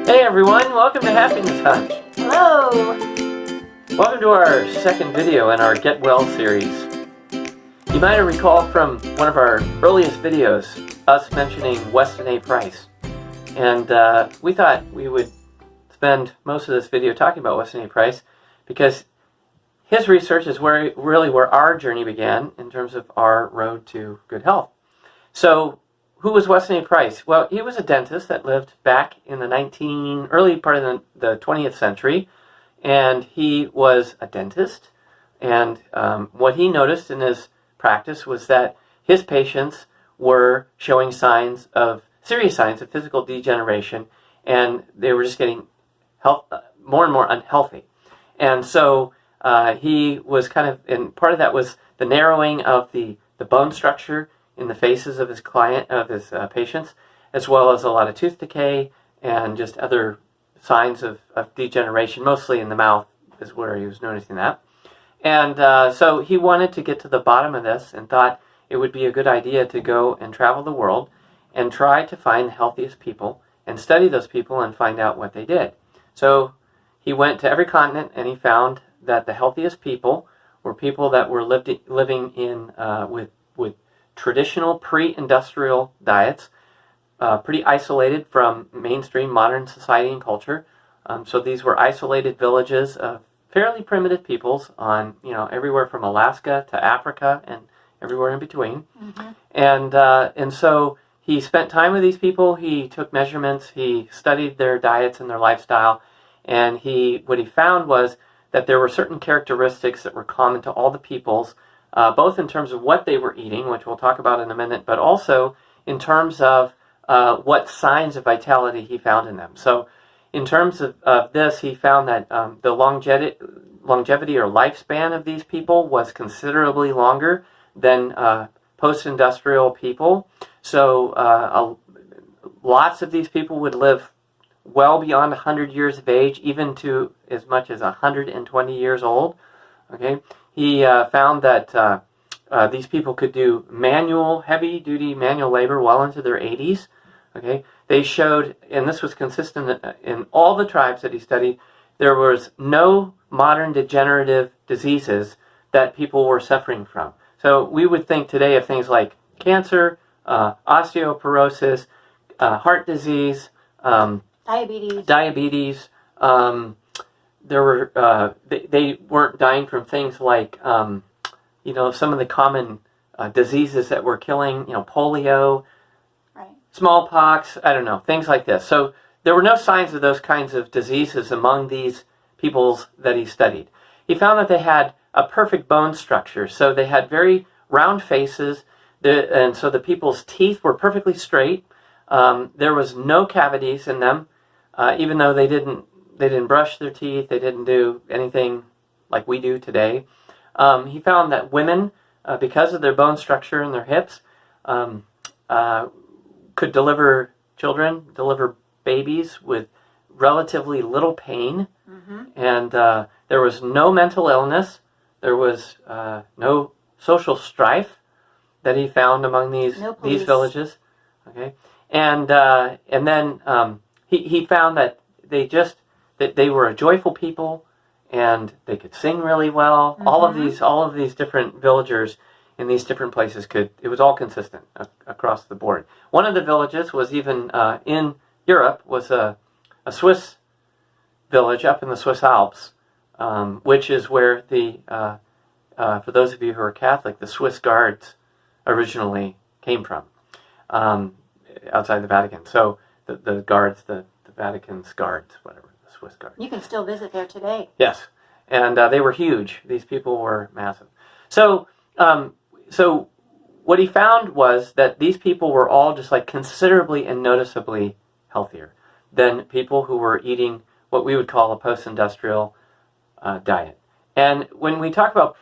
Hey everyone, welcome to Happiness Hunch. Hello! Welcome to our second video in our Get Well series. You might recall from one of our earliest videos us mentioning Weston A Price. And we thought we would spend most of this video talking about Weston A Price because his research is really where our journey began in terms of our road to good health. So, who was Weston A Price? Well, he was a dentist that lived back in the early part of the 20th century, and he was a dentist. And what he noticed in his practice was that his patients were showing serious signs of physical degeneration, and they were just getting more and more unhealthy. And so he was and part of that was the narrowing of the bone structure in the faces of his patients, as well as a lot of tooth decay and just other signs of degeneration, mostly in the mouth is where he was noticing that. And so he wanted to get to the bottom of this and thought it would be a good idea to go and travel the world and try to find the healthiest people and study those people and find out what they did. So he went to every continent and he found that the healthiest people were people that were living in with traditional pre-industrial diets, pretty isolated from mainstream modern society and culture. So these were isolated villages of fairly primitive peoples on, everywhere from Alaska to Africa and everywhere in between. Mm-hmm. And so he spent time with these people. He took measurements. He studied their diets and their lifestyle. And what he found was that there were certain characteristics that were common to all the peoples, both in terms of what they were eating, which we'll talk about in a minute, but also in terms of what signs of vitality he found in them. So in terms of this, he found that the longevity or lifespan of these people was considerably longer than post-industrial people. So lots of these people would live well beyond 100 years of age, even to as much as 120 years old. Okay, he found that these people could do heavy-duty manual labor well into their 80s. Okay, they showed, and this was consistent in all the tribes that he studied, there was no modern degenerative diseases that people were suffering from. So we would think today of things like cancer, osteoporosis, heart disease, diabetes. There were they weren't dying from things like some of the common diseases that were killing, polio, right, smallpox, things like this. So there were no signs of those kinds of diseases among these peoples that he studied. He found that they had a perfect bone structure, so they had very round faces, and so the people's teeth were perfectly straight. There was no cavities in them, even though they didn't brush their teeth, they didn't do anything like we do today. He found that women, because of their bone structure in their hips, could deliver babies with relatively little pain. Mm-hmm. And there was no mental illness. There was no social strife that he found among these villages. Okay, and then he found that they were a joyful people, and they could sing really well. Mm-hmm. All of these different villagers in these different places it was all consistent across the board. One of the villages was even in Europe, was a Swiss village up in the Swiss Alps, which is where for those of you who are Catholic, the Swiss Guards originally came from, outside the Vatican. So the guards, the Vatican's guards, whatever, the Swiss guards. You can still visit there today. Yes, and they were huge. These people were massive. So what he found was that these people were all just like considerably and noticeably healthier than people who were eating what we would call a post-industrial diet. And when we talk about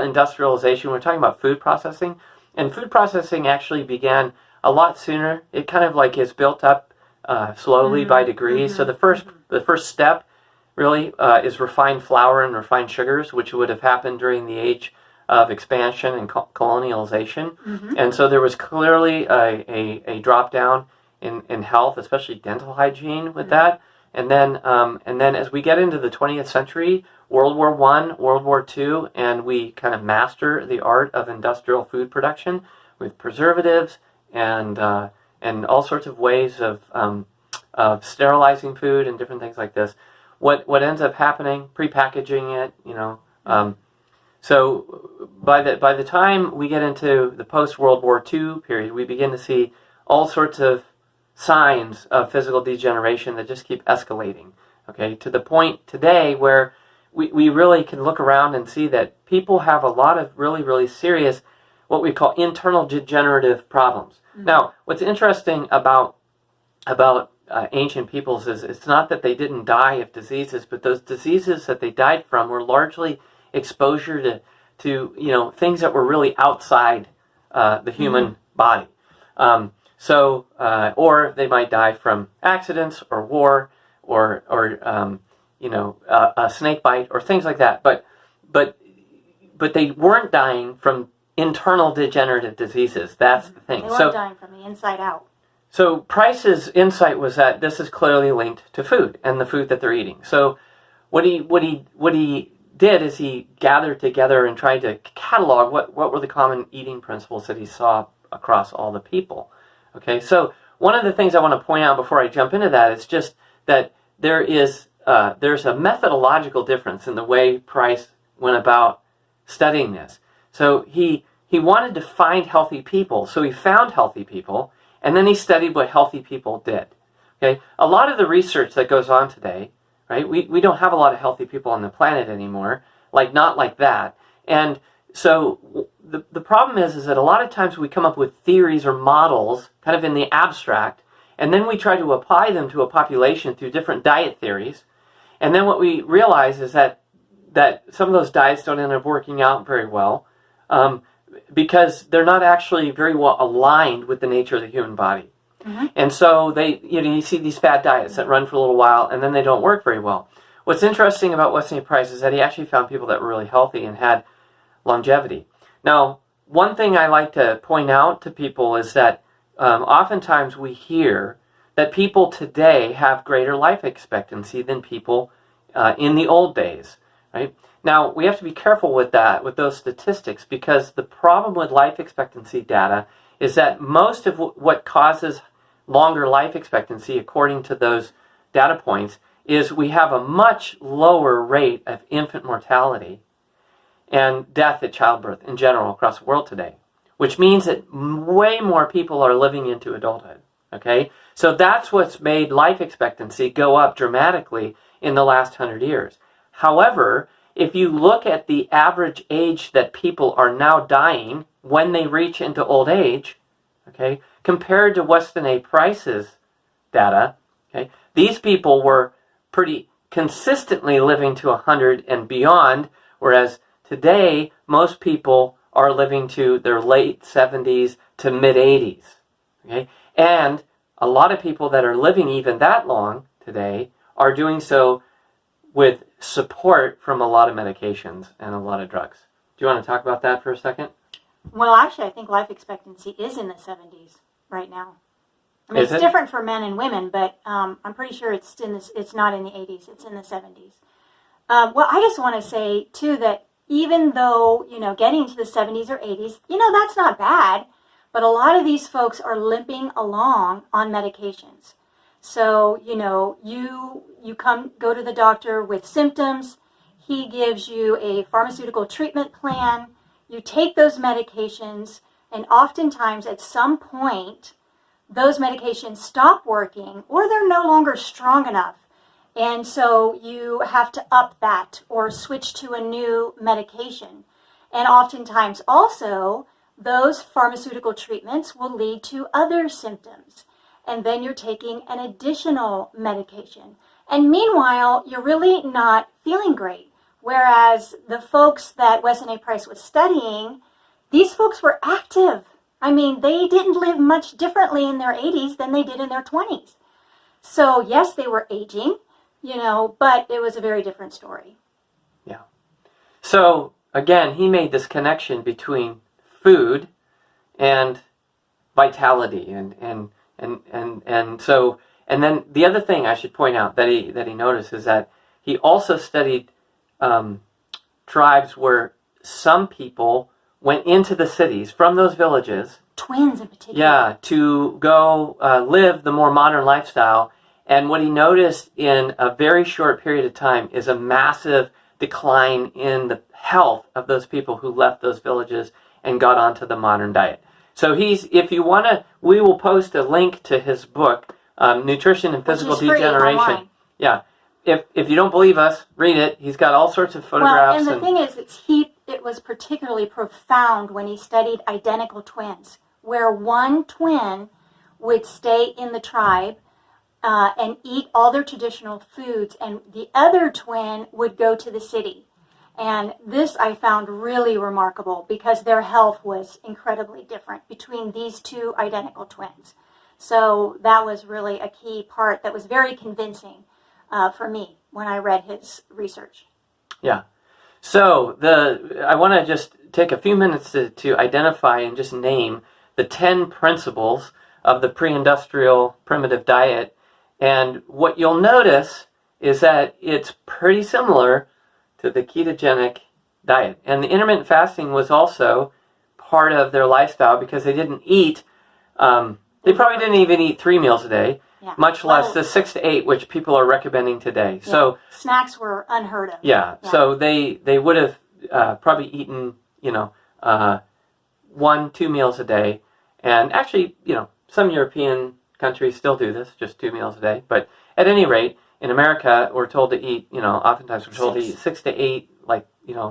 industrialization, we're talking about food processing, and food processing actually began a lot sooner. It kind of like is built up slowly, mm-hmm, by degrees. Mm-hmm. So the first step really is refined flour and refined sugars, which would have happened during the age of expansion and colonialization. Mm-hmm. And so there was clearly a drop down in health, especially dental hygiene with that. And then as we get into the 20th century, World War I, World War II, and we kind of master the art of industrial food production with preservatives and all sorts of ways of sterilizing food and different things like this. What ends up happening, prepackaging it, So by the time we get into the post-World War II period, we begin to see all sorts of signs of physical degeneration that just keep escalating, okay, to the point today where we really can look around and see that people have a lot of really, really serious, what we call internal degenerative problems. Mm-hmm. Now, what's interesting about ancient peoples is it's not that they didn't die of diseases, but those diseases that they died from were largely exposure to things that were really outside the human body. Or they might die from accidents or war or a snake bite or things like that. But they weren't dying from internal degenerative diseases. That's the thing. They weren't dying from the inside out. So Price's insight was that this is clearly linked to food and the food that they're eating. So what he did is he gathered together and tried to catalog what were the common eating principles that he saw across all the people. Okay, so one of the things I want to point out before I jump into that is just that there's a methodological difference in the way Price went about studying this. So he wanted to find healthy people, so he found healthy people, and then he studied what healthy people did. Okay, a lot of the research that goes on today, right? We don't have a lot of healthy people on the planet anymore, not like that. And so the problem is that a lot of times we come up with theories or models kind of in the abstract, and then we try to apply them to a population through different diet theories. And then what we realize is that some of those diets don't end up working out very well because they're not actually very well aligned with the nature of the human body. Mm-hmm. And so you see these fad diets that run for a little while, and then they don't work very well. What's interesting about Weston A Price is that he actually found people that were really healthy and had longevity. Now, one thing I like to point out to people is that oftentimes we hear that people today have greater life expectancy than people in the old days, right? Now, we have to be careful with those statistics, because the problem with life expectancy data is that most of what causes longer life expectancy, according to those data points, is we have a much lower rate of infant mortality and death at childbirth in general across the world today, which means that way more people are living into adulthood, okay? So that's what's made life expectancy go up dramatically in the last 100 years. However, if you look at the average age that people are now dying when they reach into old age, okay, compared to Weston A. Price's data, okay, these people were pretty consistently living to 100 and beyond, whereas today most people are living to their late 70s to mid 80s, okay? And a lot of people that are living even that long today are doing so with support from a lot of medications and a lot of drugs. Do you want to talk about that for a second? Well, actually, I think life expectancy is in the 70s right now. I mean, it's different for men and women, but I'm pretty sure it's not in the 80s. It's in the 70s. Well, I just want to say, too, that even though, getting to the 70s or 80s, that's not bad, but a lot of these folks are limping along on medications. So, you go to the doctor with symptoms. He gives you a pharmaceutical treatment plan. You take those medications, and oftentimes at some point, those medications stop working or they're no longer strong enough. And so you have to up that or switch to a new medication. And oftentimes also, those pharmaceutical treatments will lead to other symptoms. And then you're taking an additional medication. And meanwhile, you're really not feeling great. Whereas the folks that Weston A. Price was studying, these folks were active. I mean, they didn't live much differently in their 80s than they did in their 20s. So yes, they were aging, but it was a very different story. Yeah. So again, he made this connection between food and vitality and And then the other thing I should point out that he noticed is that he also studied tribes where some people went into the cities from those villages. Twins in particular. Yeah, to go live the more modern lifestyle. And what he noticed in a very short period of time is a massive decline in the health of those people who left those villages and got onto the modern diet. So if you want to, we will post a link to his book, Nutrition and Physical Degeneration. Online. Yeah. If you don't believe us, read it. He's got all sorts of photographs. Well, and the thing is, it was particularly profound when he studied identical twins, where one twin would stay in the tribe and eat all their traditional foods, and the other twin would go to the city. And this I found really remarkable because their health was incredibly different between these two identical twins. So that was really a key part that was very convincing for me when I read his research. Yeah. So I want to just take a few minutes to identify and just name the 10 principles of the pre-industrial primitive diet. And what you'll notice is that it's pretty similar to the ketogenic diet. And the intermittent fasting was also part of their lifestyle because they didn't eat, they probably didn't even eat 3 meals a day, much less the 6 to 8, which people are recommending today. Yeah. So snacks were unheard of. Yeah, so they would have probably eaten, 1-2 meals a day. And actually, some European countries still do this, just 2 meals a day. But at any rate, in America, we're told to eat, oftentimes we're told to eat 6 to 8,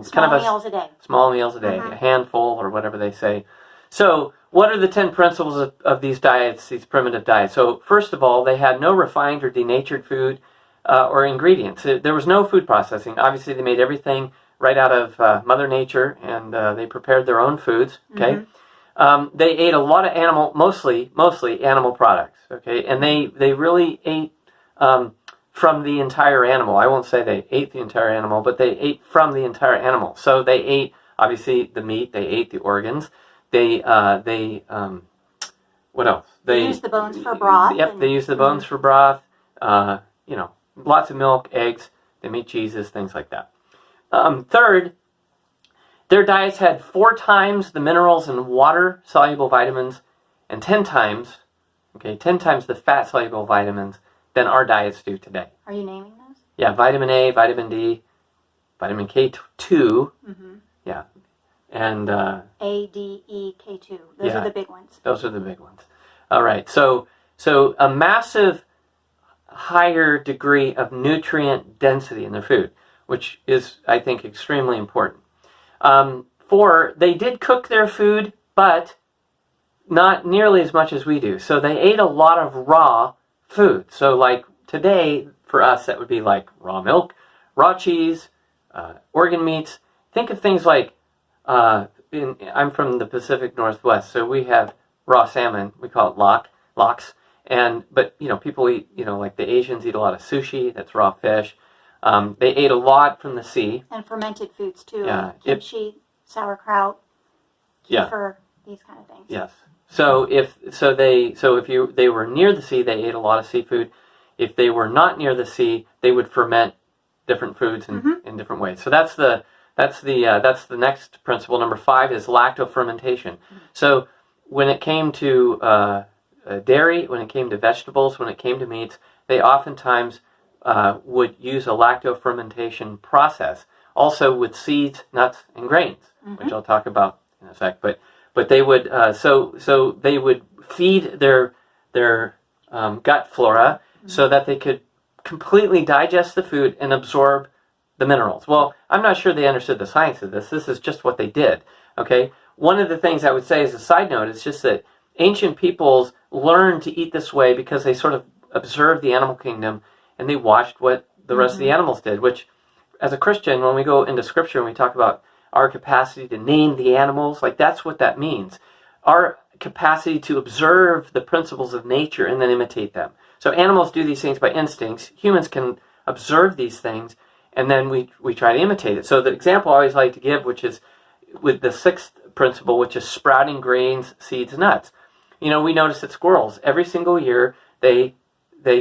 small meals a day. Small meals a day, a handful or whatever they say. So what are the 10 principles of these diets, these primitive diets? So first of all, they had no refined or denatured food or ingredients. There was no food processing. Obviously, they made everything right out of Mother Nature, and they prepared their own foods, okay? Mm-hmm. They ate a lot of mostly animal products, okay? And they really ate from the entire animal. I won't say they ate the entire animal, but they ate from the entire animal. So they ate, obviously, the meat. They ate the organs. What else? They used the bones for broth. Yep, they used the bones for broth. Lots of milk, eggs. They made cheeses, things like that. Third, their diets had 4 times the minerals and water-soluble vitamins and 10 times the fat-soluble vitamins than our diets do today. Are you naming those? Yeah, vitamin A, vitamin D, vitamin K2. Mm-hmm. Yeah. And A, D, E, K2. Those are the big ones. Those are the big ones. All right. So a massive higher degree of nutrient density in their food, which is, I think, extremely important. 4, they did cook their food, but not nearly as much as we do. So they ate a lot of raw food. So like today, for us, that would be like raw milk, raw cheese, organ meats. Think of things like, I'm from the Pacific Northwest, so we have raw salmon. We call it lox. But people eat, like the Asians eat a lot of sushi. That's raw fish. They ate a lot from the sea. And fermented foods too. Yeah. Kimchi, sauerkraut, kefir, these kind of things. Yes. So if they were near the sea, they ate a lot of seafood. If they were not near the sea, they would ferment different foods in different ways. So that's the next principle. Number 5 is lactofermentation. Mm-hmm. So when it came to dairy, when it came to vegetables, when it came to meats, they oftentimes would use a lactofermentation process. Also with seeds, nuts, and grains, which I'll talk about in a sec. But they would so they would feed their gut flora so that they could completely digest the food and absorb the minerals. Well, I'm not sure they understood the science of this. This is just what they did. Okay. One of the things I would say as a side note is just that ancient peoples learned to eat this way because they sort of observed the animal kingdom and they watched what the rest of the animals did. Which, as a Christian, when we go into Scripture and we talk about our capacity to name the animals, like that's what that means. Our capacity to observe the principles of nature and then imitate them. So animals do these things by instincts. Humans can observe these things and then we try to imitate it. So the example I always like to give, which is with the 6th principle, which is sprouting grains, seeds, nuts. we notice that squirrels, every single year, they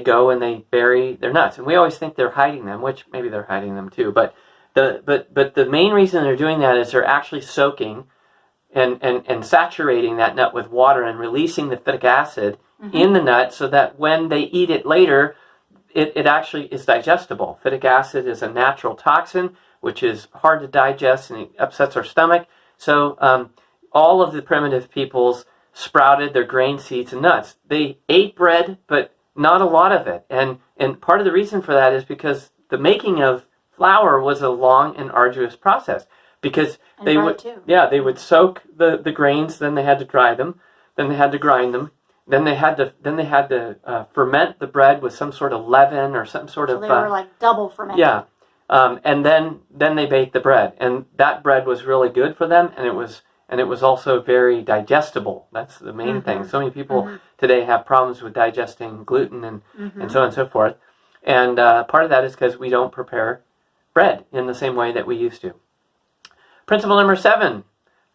go and they bury their nuts. And we always think they're hiding them, which maybe they're hiding them too. But the main reason they're doing that is they're actually soaking and saturating that nut with water and releasing the phytic acid in the nut so that when they eat it later, it actually is digestible. Phytic acid is a natural toxin, which is hard to digest and it upsets our stomach. So all of the primitive peoples sprouted their grain seeds and nuts. They ate bread, but not a lot of it. And part of the reason for that is because the making of flour was a long and arduous process. Because they would soak the grains, then they had to dry them, then they had to grind them, then they had to ferment the bread with some sort of leaven or some sort of. They were like double fermented. Yeah, and then they baked the bread, and that bread was really good for them, and it was also very digestible. That's the main thing. So many people today have problems with digesting gluten and so on and so forth, and part of that is because we don't prepare bread in the same way that we used to. Principle number 7,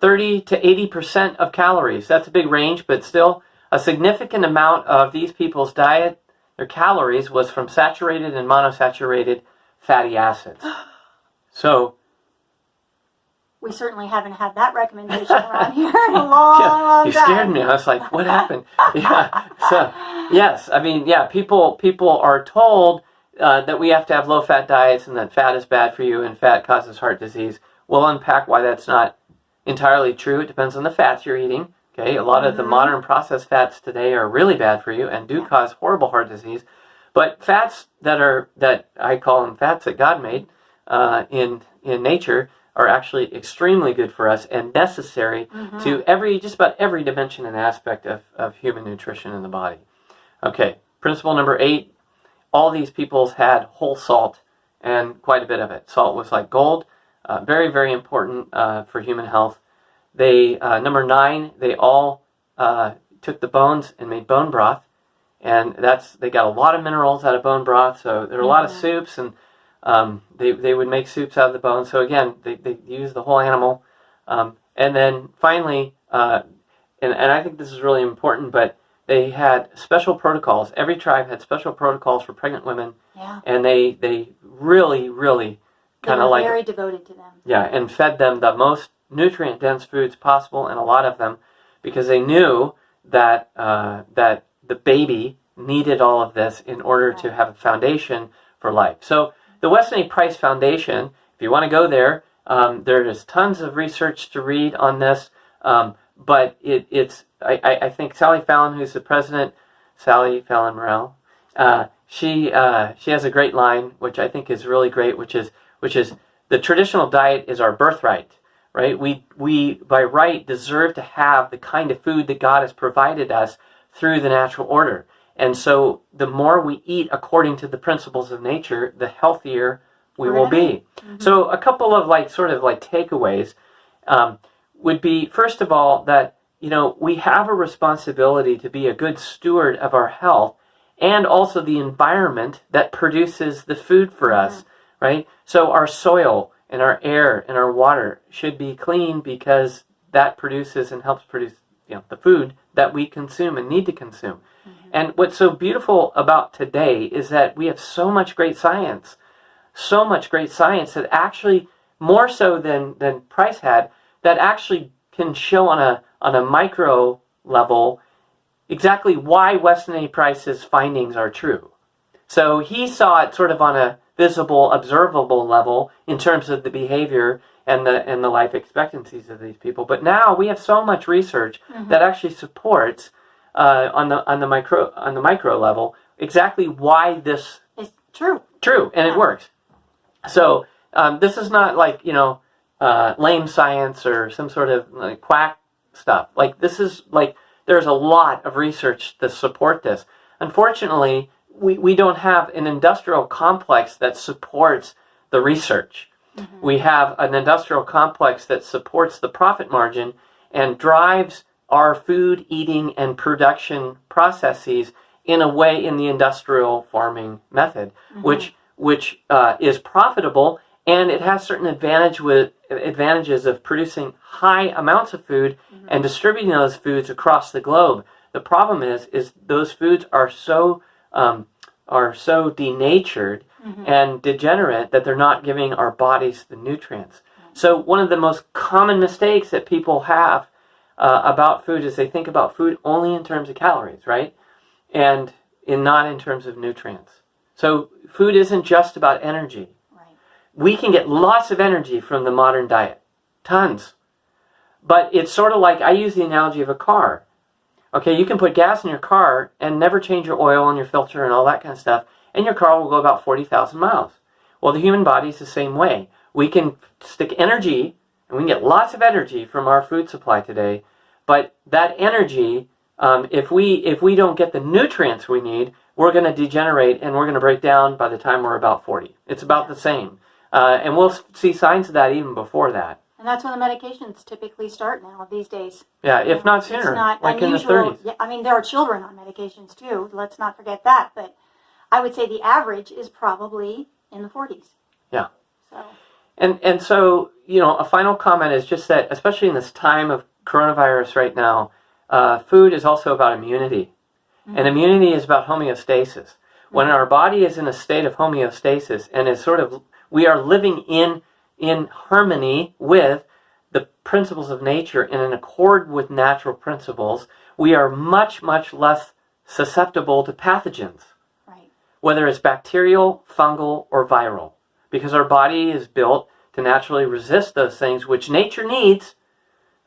30 to 80% of calories. That's a big range, but still a significant amount of these people's diet, their calories, was from saturated and monosaturated fatty acids. So we certainly haven't had that recommendation around here in a long you time. scared me. I was like, what happened? Yeah. So yes, I mean, yeah, people are told that we have to have low-fat diets and that fat is bad for you and fat causes heart disease. We'll unpack why that's not entirely true. It depends on the fats you're eating. Okay, a lot of the modern processed fats today are really bad for you and do cause horrible heart disease. But fats that I call them fats that God made in nature are actually extremely good for us and necessary to just about every dimension and aspect of human nutrition in the body. Okay, principle number 8. All these peoples had whole salt and quite a bit of it. Salt was like gold. Very, very important for human health. They number 9, they all took the bones and made bone broth, and they got a lot of minerals out of bone broth. So there are a lot of soups, and they would make soups out of the bones. So again, they use the whole animal, and then finally, and I think this is really important, but they had special protocols. Every tribe had special protocols for pregnant women, and they really, really kind of very devoted to them. Yeah, and fed them the most nutrient-dense foods possible, and a lot of them, because they knew that the baby needed all of this in order to have a foundation for life. So the Weston A Price Foundation, if you want to go there, there is tons of research to read on this, but I think Sally Fallon, who's the president, Sally Fallon Morrell, she has a great line, which I think is really great, which is the traditional diet is our birthright, right? We by right deserve to have the kind of food that God has provided us through the natural order. And so the more we eat according to the principles of nature, the healthier we will be. So a couple of takeaways would be, first of all, that we have a responsibility to be a good steward of our health and also the environment that produces the food for us. Right? So our soil and our air and our water should be clean because that produces and helps produce the food that we consume and need to consume. And what's so beautiful about today is that we have so much great science that actually, more so than Price had, that actually can show on a micro level exactly why Weston A. Price's findings are true. So he saw it sort of on a visible, observable level in terms of the behavior and the life expectancies of these people. But now we have so much research that actually supports on the micro level exactly why this is true, and it works. So this is not like lame science or some sort of quack stuff. Like this is there's a lot of research to support this. Unfortunately, we don't have an industrial complex that supports the research. We have an industrial complex that supports the profit margin and drives our food eating and production processes in a way in the industrial farming method, which is profitable, and it has certain advantages of producing high amounts of food and distributing those foods across the globe. The problem is those foods are so denatured and degenerate that they're not giving our bodies the nutrients. So one of the most common mistakes that people have about food is they think about food only in terms of calories, right? And not in terms of nutrients. So food isn't just about energy. Right. We can get lots of energy from the modern diet, tons. But it's sort of like, I use the analogy of a car. Okay, you can put gas in your car and never change your oil and your filter and all that kind of stuff, and your car will go about 40,000 miles. Well, the human body is the same way. We can stick energy, and we can get lots of energy from our food supply today, but that energy, if we don't get the nutrients we need, we're going to degenerate and we're going to break down by the time we're about 40. It's about the same. And we'll see signs of that even before that. And that's when the medications typically start now these days. Yeah, if not sooner, it's not like unusual. in the 30s. Yeah, I mean, there are children on medications too. Let's not forget that. But I would say the average is probably in the 40s. Yeah. So. And so, a final comment is just that, especially in this time of coronavirus right now, food is also about immunity. Mm-hmm. And immunity is about homeostasis. When our body is in a state of homeostasis and is we are living in harmony with the principles of nature and in accord with natural principles, we are much, much less susceptible to pathogens. Right. Whether it's bacterial, fungal, or viral. Because our body is built to naturally resist those things which nature needs.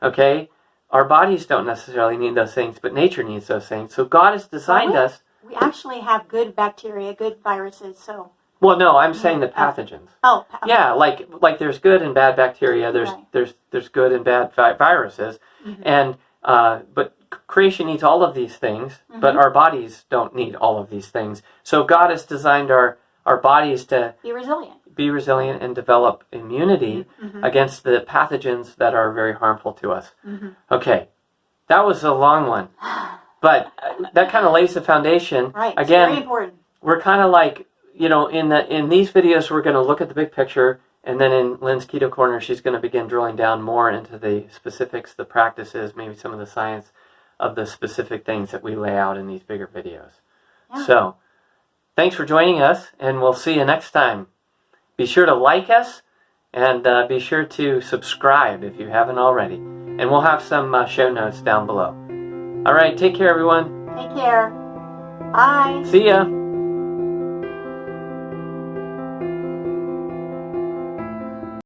Okay? Our bodies don't necessarily need those things, but nature needs those things. So God has designed us. We actually have good bacteria, good viruses, so. Well, no, I'm saying the pathogens. Oh, yeah, like there's good and bad bacteria. There's good and bad viruses, and but creation needs all of these things, but our bodies don't need all of these things. So God has designed our bodies to be resilient and develop immunity against the pathogens that are very harmful to us. Okay, that was a long one, but that kind of lays the foundation. Right. Again, it's very important. We're kind of like, in these videos, we're going to look at the big picture, and then in Lynn's Keto Corner, she's going to begin drilling down more into the specifics, the practices, maybe some of the science of the specific things that we lay out in these bigger videos. Yeah. So, thanks for joining us, and we'll see you next time. Be sure to like us, and be sure to subscribe if you haven't already. And we'll have some show notes down below. All right, take care, everyone. Take care. Bye. See ya.